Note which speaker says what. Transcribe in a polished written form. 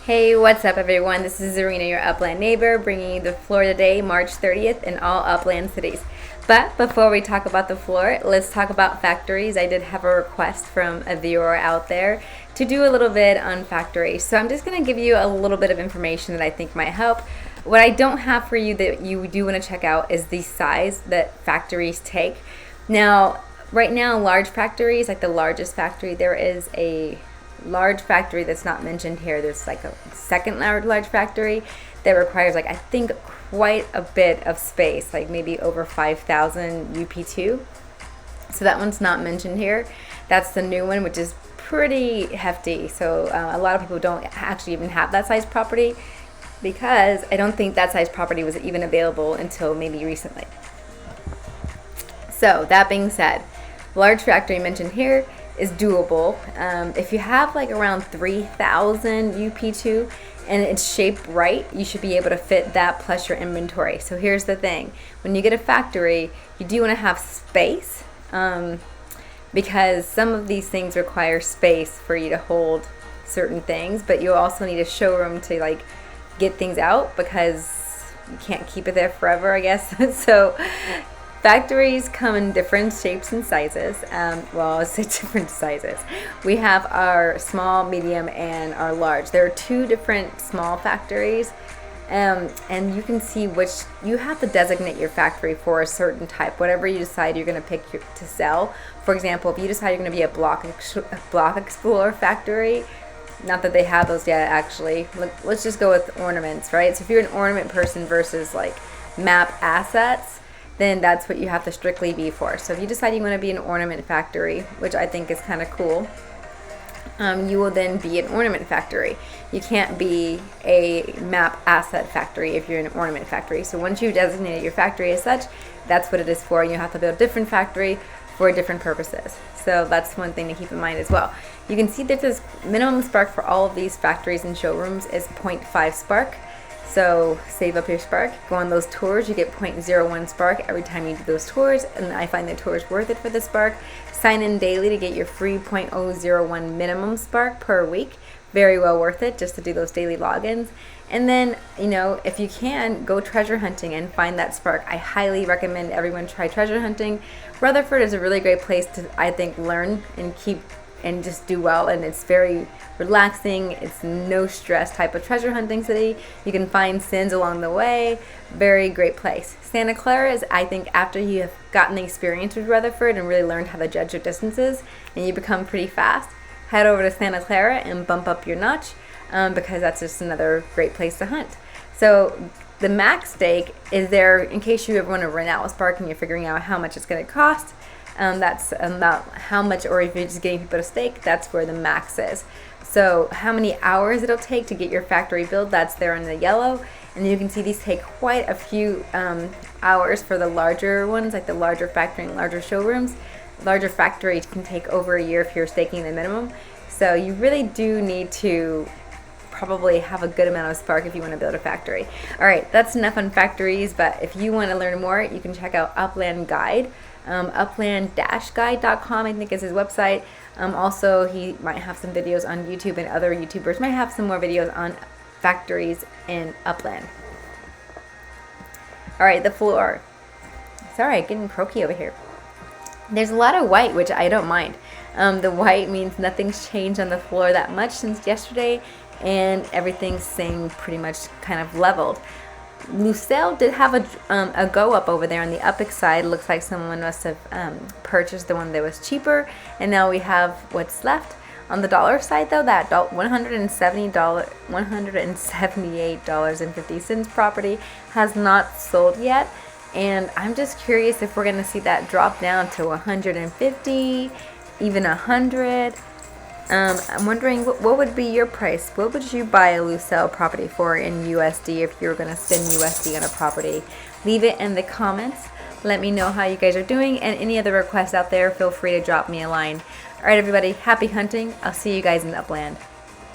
Speaker 1: Hey, what's up everyone? This is Zarina, your Upland neighbor, bringing you the floor today, March 30th in all Upland cities. But before we talk about the floor, let's talk about factories. I did have a request from a viewer out there to do a little bit on factories. So I'm just going to give you a little bit of information that I think might help. What I don't have for you that you do want to check out is the size that factories take. Now, right now, large factories, like the largest factory, there is a large factory that's not mentioned here. There's like a second large factory that requires, like, I think quite a bit of space, like maybe over 5,000 UP2. So that one's not mentioned here. That's the new one, which is pretty hefty. So a lot of people don't actually even have that size property, because I don't think that size property was even available until maybe recently. So that being said, large factory mentioned here is doable. If you have like around 3,000 UP2 and it's shaped right, you should be able to fit that plus your inventory. So here's the thing: when you get a factory, you do want to have space, because some of these things require space for you to hold certain things, but you also need a showroom to like get things out, because you can't keep it there forever, I guess. So factories come in different shapes and sizes. Well, I say different sizes. We have our small, medium, and our large. There are two different small factories, and you can see which you have to designate your factory for a certain type, whatever you decide you're going to pick to sell. For example, if you decide you're going to be a block explorer factory, not that they have those yet actually, let's just go with ornaments, right? So if you're an ornament person versus like map assets, then that's what you have to strictly be for. So if you decide you want to be an ornament factory, which I think is kind of cool, you will then be an ornament factory. You can't be a map asset factory if you're an ornament factory. So once you've designated your factory as such, that's what it is for. You have to build a different factory for different purposes. So that's one thing to keep in mind as well. You can see that this minimum spark for all of these factories and showrooms is 0.5 spark. So save up your spark, go on those tours, you get 0.01 spark every time you do those tours, and I find the tours worth it for the spark. Sign in daily to get your free 0.001 minimum spark per week. Very well worth it just to do those daily logins. And then, you know, if you can, go treasure hunting and find that spark. I highly recommend everyone try treasure hunting. Rutherford is a really great place to, I think, learn and keep and just do well, and it's very relaxing. It's no stress type of treasure hunting city. You can find sins along the way. Very great place. Santa Clara is, I think, after you have gotten the experience with Rutherford and really learned how to judge your distances and you become pretty fast, head over to Santa Clara and bump up your notch, because that's just another great place to hunt. So the max stake is there in case you ever want to rent out a spark and you're figuring out how much it's going to cost. That's about how much, or if you're just getting people to stake, that's where the max is. So how many hours it'll take to get your factory built, that's there in the yellow. And you can see these take quite a few hours for the larger ones, like the larger factory and larger showrooms. Larger factories can take over a year if you're staking the minimum. So you really do need to probably have a good amount of spark if you want to build a factory. All right, that's enough on factories, but if you want to learn more, you can check out Upland Guide. Upland-guide.com, I think, is his website. Also, he might have some videos on YouTube, and other YouTubers might have some more videos on factories in Upland. All right, the floor. Sorry, getting croaky over here. There's a lot of white, which I don't mind. The white means nothing's changed on the floor that much since yesterday, and everything's staying pretty much kind of leveled. Zelle did have a go up over there on the Upix side. Looks like someone must have purchased the one that was cheaper, and now we have what's left. On the dollar side, though, that $178.50 property has not sold yet, and I'm just curious if we're going to see that drop down to 150, even 100. I'm wondering what would be your price? What would you buy a Zelle property for in USD if you were going to spend USD on a property? Leave it in the comments. Let me know how you guys are doing, and any other requests out there, feel free to drop me a line. All right, everybody, happy hunting. I'll see you guys in Upland.